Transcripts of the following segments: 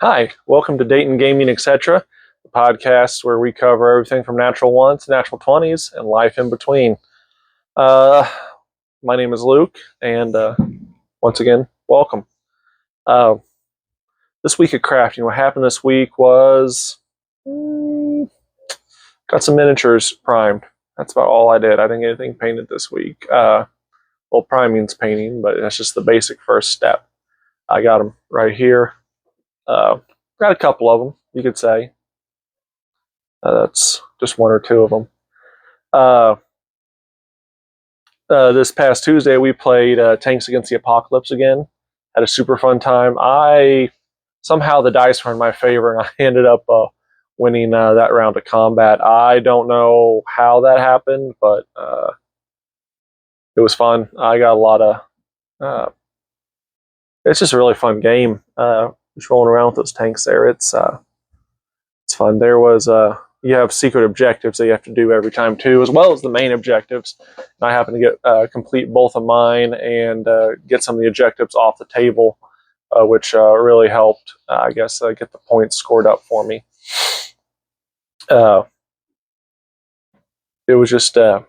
Hi, welcome to Dayton Gaming, etc., the podcast where we cover everything from natural ones to natural 20s and life in between. Uh, my name is Luke, and once again, welcome. Uh, this week at crafting, what happened this week was got some miniatures primed. That's about all I did. I didn't get anything painted this week. Well, priming's painting, but that's just the basic first step. I got them right here. Got a couple of them, you could say. That's just one or two of them. This past Tuesday, we played Tanks Against the Apocalypse again. Had a super fun time. Somehow the dice were in my favor, and I ended up winning that round of combat. I don't know how that happened, but it was fun. I got a lot of. It's just a really fun game. Just rolling around with those tanks there. It's fun. There was you have secret objectives that you have to do every time too, as well as the main objectives. And I happened to get complete both of mine and get some of the objectives off the table, which really helped. I guess get the points scored up for me. It was just a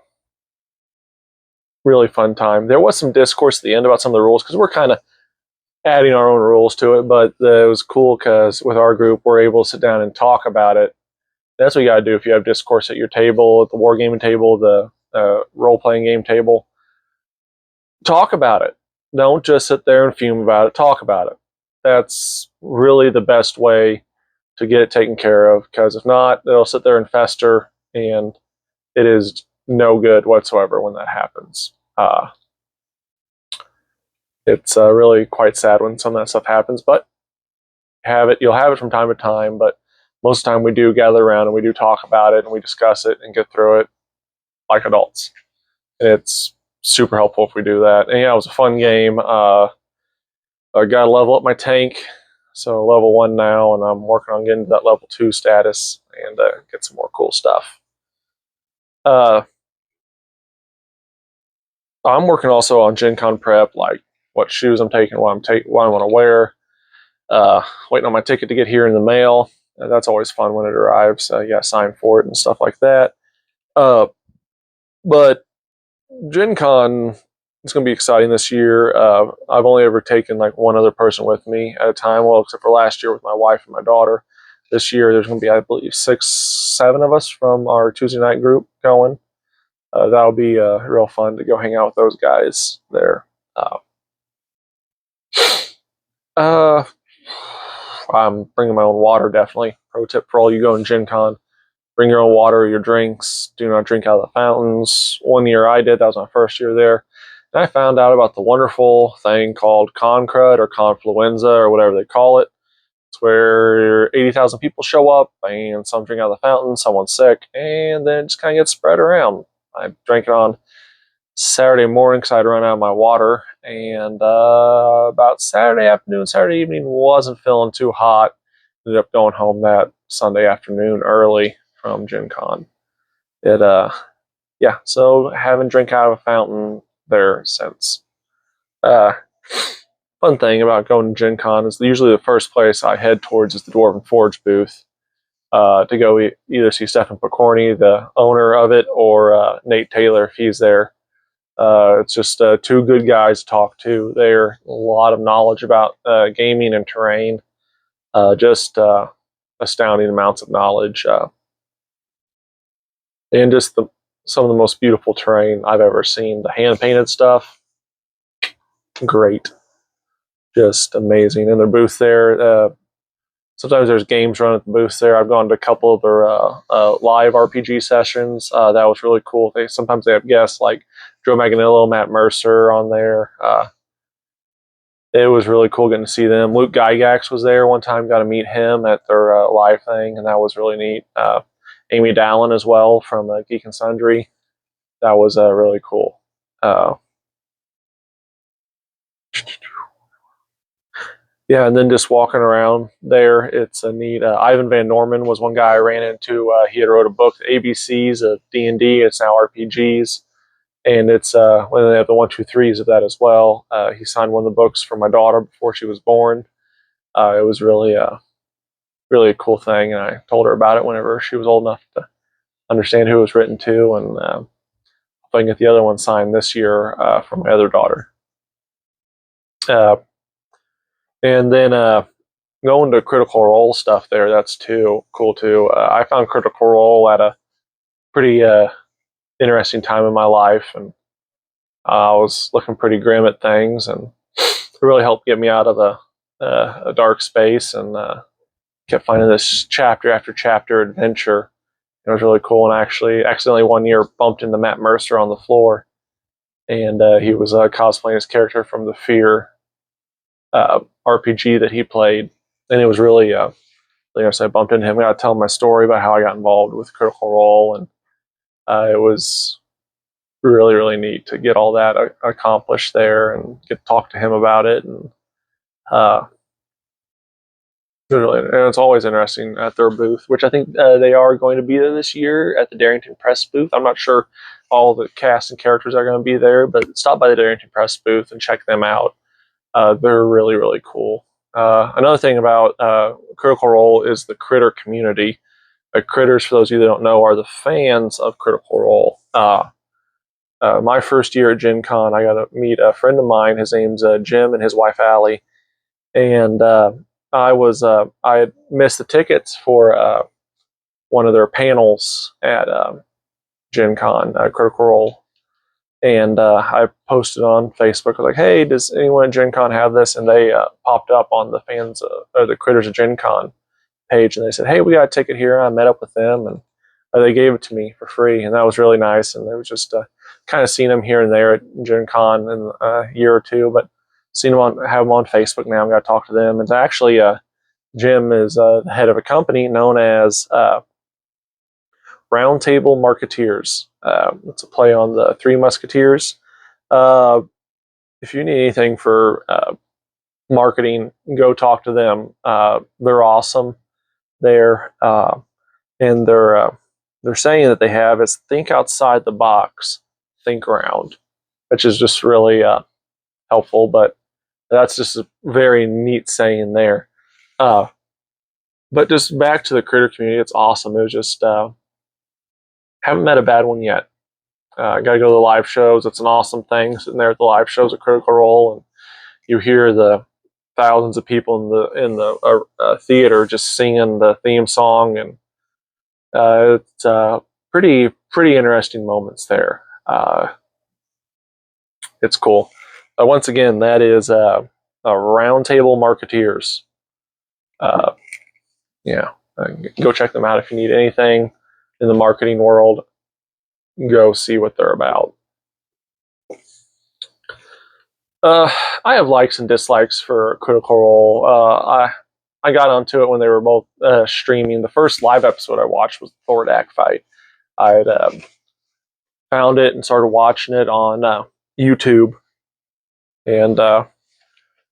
really fun time. There was some discourse at the end about some of the rules because we're kind of adding our own rules to it, but it was cool because with our group, we're able to sit down and talk about it. That's what you got to do if you have discourse at your table, at the wargaming table, the role-playing game table. Talk about it. Don't just sit there and fume about it. Talk about it. That's really the best way to get it taken care of, because if not, it'll sit there and fester, and it is no good whatsoever when that happens. It's really quite sad when some of that stuff happens, but you'll have it from time to time, but most of the time we do gather around and we do talk about it and we discuss it and get through it like adults. And it's super helpful if we do that. And yeah, it was a fun game. I got to level up my tank. So level 1 now, and I'm working on getting to that level 2 status and get some more cool stuff. I'm working also on Gen Con prep, like what shoes I'm taking, what I want to wear. Waiting on my ticket to get here in the mail. That's always fun when it arrives. You got to sign for it and stuff like that. But Gen Con is going to be exciting this year. I've only ever taken like one other person with me at a time, well, except for last year with my wife and my daughter. This year, there's going to be, I believe, 7 of us from our Tuesday night group going. That'll be real fun to go hang out with those guys there. I'm bringing my own water, definitely. Pro tip for all you going Gen Con. Bring your own water, your drinks. Do not drink out of the fountains. One year I did. That was my first year there. And I found out about the wonderful thing called Concrud or Confluenza or whatever they call it. It's where 80,000 people show up and some drink out of the fountain, someone's sick, and then it just kind of gets spread around. I drank it on Saturday morning because I'd run out of my water, and about Saturday afternoon, Saturday evening, wasn't feeling too hot. Ended up going home that Sunday afternoon early from Gen Con. So haven't drank out of a fountain there since. Fun thing about going to Gen Con is usually the first place I head towards is the Dwarven Forge booth to go either see Stefan Picorni, the owner of it, or Nate Taylor if he's there. It's just 2 good guys to talk to. They're a lot of knowledge about gaming and terrain. Just astounding amounts of knowledge. And just some of the most beautiful terrain I've ever seen. The hand-painted stuff, great. Just amazing. In their booth there, sometimes there's games run at the booth there. I've gone to a couple of their live RPG sessions. That was really cool. Sometimes they have guests like Joe Manganiello, Matt Mercer on there. It was really cool getting to see them. Luke Gygax was there one time. Got to meet him at their live thing, and that was really neat. Amy Dallin as well from Geek and Sundry. That was really cool. Yeah, and then just walking around there, it's a neat. Ivan Van Norman was one guy I ran into. He had wrote a book, ABCs of D&D. It's now RPGs, and it's when they have the 1, 2, 3s of that as well. He signed one of the books for my daughter before she was born. It was really really a cool thing. And I told her about it whenever she was old enough to understand who it was written to, and if I can get the other one signed this year for my other daughter. And then going to Critical Role stuff there, that's too cool too. I found Critical Role at a pretty interesting time in my life, and I was looking pretty grim at things, and it really helped get me out of a dark space, and kept finding this chapter after chapter adventure. It was really cool, and I actually accidentally one year bumped into Matt Mercer on the floor, and he was cosplaying his character from the Fear RPG that he played, and it was really, so I bumped into him. I got to tell him my story about how I got involved with Critical Role, and it was really, really neat to get all that accomplished there and get to talk to him about it. And it's always interesting at their booth, which I think they are going to be there this year at the Darrington Press booth. I'm not sure all the cast and characters are going to be there, but stop by the Darrington Press booth and check them out. They're really, really cool. Another thing about Critical Role is the critter community. Critters, for those of you that don't know, are the fans of Critical Role. My first year at Gen Con, I got to meet a friend of mine. His name's Jim, and his wife Allie. And I had missed the tickets for one of their panels at Gen Con, Critical Role. And I posted on Facebook, I was like, hey, does anyone at Gen Con have this? And they popped up on the fans or the Critters of Gen Con page, and they said, hey, we got a ticket here. I met up with them, and they gave it to me for free, and that was really nice. And it was just kind of seen them here and there at Gen Con in a year or two, but have them on Facebook now. I'm going to talk to them. And actually, Jim is the head of a company known as Roundtable Marketeers. It's a play on the Three Musketeers. If you need anything for marketing, go talk to them. They're awesome there, and they're saying that they have is think outside the box, think around, which is just really helpful. But that's just a very neat saying there. But just back to the critter community, it's awesome. It was just haven't met a bad one yet. Got to go to the live shows. It's an awesome thing sitting there at the live shows at Critical Role, and you hear the thousands of people in the theater just singing the theme song, and it's pretty interesting moments there. It's cool. Once again, that is a Roundtable Marketeers. Go check them out if you need anything in the marketing world. Go see what they're about. I have likes and dislikes for Critical Role. I got onto it when they were both streaming. The first live episode I watched was the Thordak fight. I had found it and started watching it on YouTube, and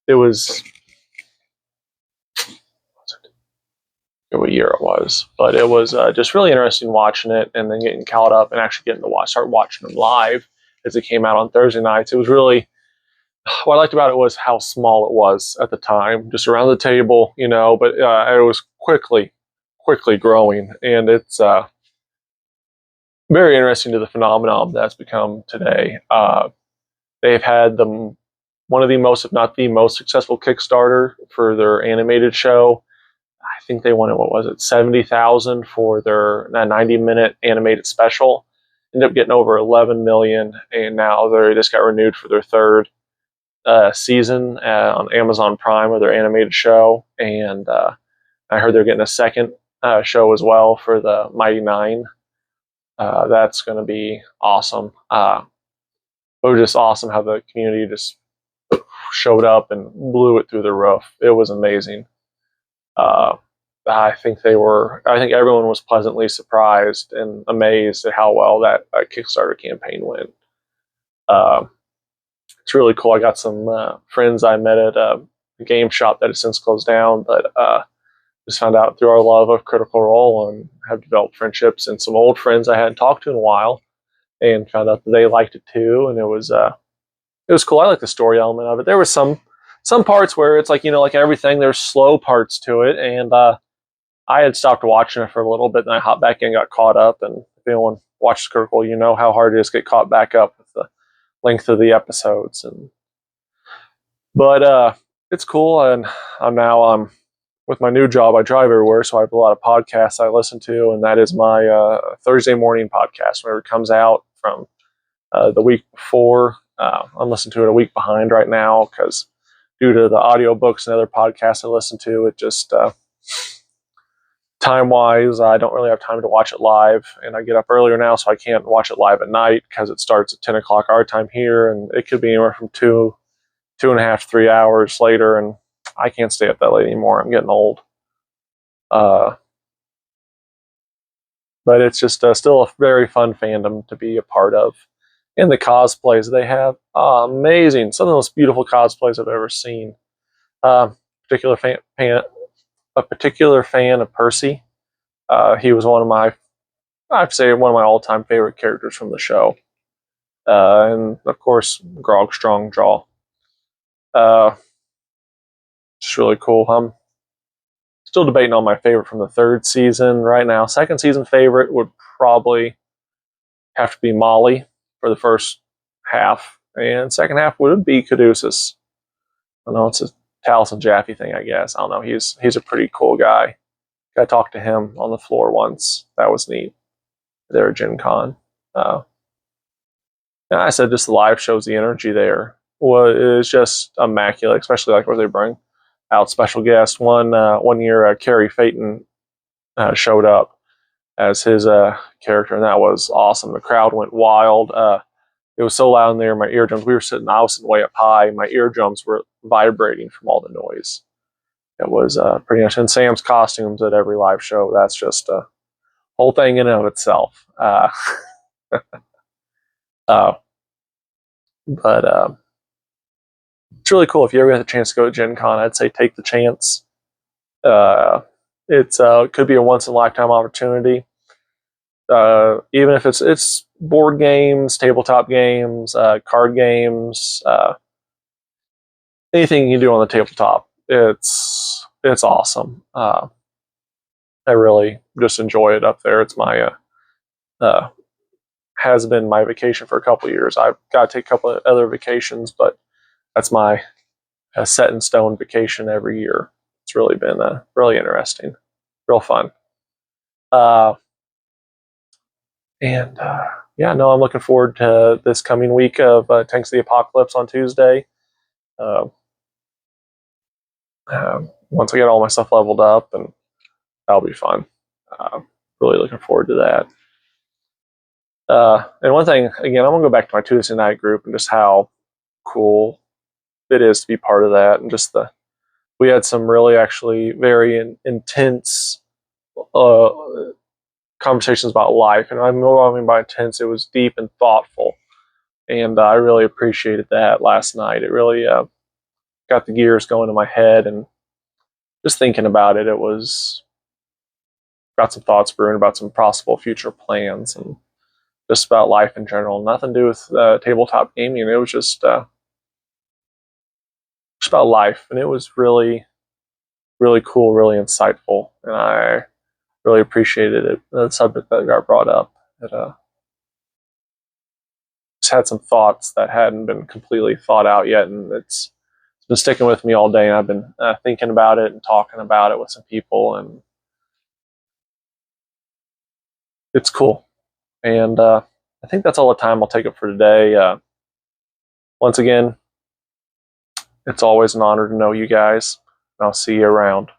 it was what year it was, but it was just really interesting watching it, and then getting caught up and actually getting to start watching them live as it came out on Thursday nights. It was really, what I liked about it was how small it was at the time, just around the table, but it was quickly growing, and it's very interesting to the phenomenon that's become today. They've had one of the most, if not the most successful Kickstarter for their animated show. I think they wanted, $70,000 for their 90-minute animated special. Ended up getting over 11 million, and now they just got renewed for their third season on Amazon Prime of their animated show. And I heard they're getting a second show as well for the Mighty Nine. That's going to be awesome. It was just awesome how the community just showed up and blew it through the roof. It was amazing. I think everyone was pleasantly surprised and amazed at how well that Kickstarter campaign went. It's really cool. I got some friends I met at a game shop that has since closed down, but just found out through our love of Critical Role and have developed friendships, and some old friends I hadn't talked to in a while, and found out that they liked it too. And it was cool. I like the story element of it. There was some parts where it's like, like everything, there's slow parts to it, and I had stopped watching it for a little bit, and I hopped back in and got caught up. And if anyone watches Kirkle, you know how hard it is to get caught back up with the length of the episodes. But it's cool, and I'm with my new job. I drive everywhere, so I have a lot of podcasts I listen to, and that is my Thursday morning podcast. Whenever it comes out from the week before, I'm listening to it a week behind right now because due to the audiobooks and other podcasts I listen to, it just time-wise, I don't really have time to watch it live, and I get up earlier now, so I can't watch it live at night because it starts at 10 o'clock our time here, and it could be anywhere from 2.5 to 3 hours later, and I can't stay up that late anymore. I'm getting old. But it's just still a very fun fandom to be a part of. And the cosplays they have, amazing. Some of the most beautiful cosplays I've ever seen. Particular a particular fan of Percy. He was I'd say one of my all-time favorite characters from the show. And of course, Grog Strongjaw. It's really cool. I'm still debating on my favorite from the third season right now. Second season favorite would probably have to be Molly for the first half, and second half would be Caduceus. I know it's a Taliesin Jaffe thing, I guess. I don't know. He's a pretty cool guy. I talked to him on the floor once. That was neat. There at Gen Con. And I said just the live shows, the energy there was just immaculate, especially like where they bring out special guests. One year, Carrie Phaeton showed up as his character, and that was awesome. The crowd went wild. It was so loud in there, my eardrums. I was sitting way up high. My eardrums were vibrating from all the noise. It was pretty much. And Sam's costumes at every live show, that's just a whole thing in and of itself. But it's really cool. If you ever get the chance to go to Gen Con, I'd say take the chance. It could be a once-in-a-lifetime opportunity. Even if it's board games, tabletop games, card games, anything you can do on the tabletop, it's awesome. I really just enjoy it up there. It's my has been my vacation for a couple of years. I've got to take a couple of other vacations, but that's my set in stone vacation every year. It's really been really interesting, real fun. I'm looking forward to this coming week of Tanks of the Apocalypse on Tuesday. Once I get all my stuff leveled up, and that'll be fun. Really looking forward to that. And one thing, again, I'm going to go back to my Tuesday night group and just how cool it is to be part of that. And just we had some really actually very intense conversations about life. And I know what I mean by intense. It was deep and thoughtful. And I really appreciated that last night. It really got the gears going in my head. And just thinking about it, got some thoughts brewing about some possible future plans and just about life in general. Nothing to do with tabletop gaming. It was just about life. And it was really, really cool, really insightful. And I really appreciated it. The subject that got brought up. It just had some thoughts that hadn't been completely thought out yet. And it's been sticking with me all day. And I've been thinking about it and talking about it with some people. And it's cool. And I think that's all the time I'll take up for today. Once again, it's always an honor to know you guys. And I'll see you around.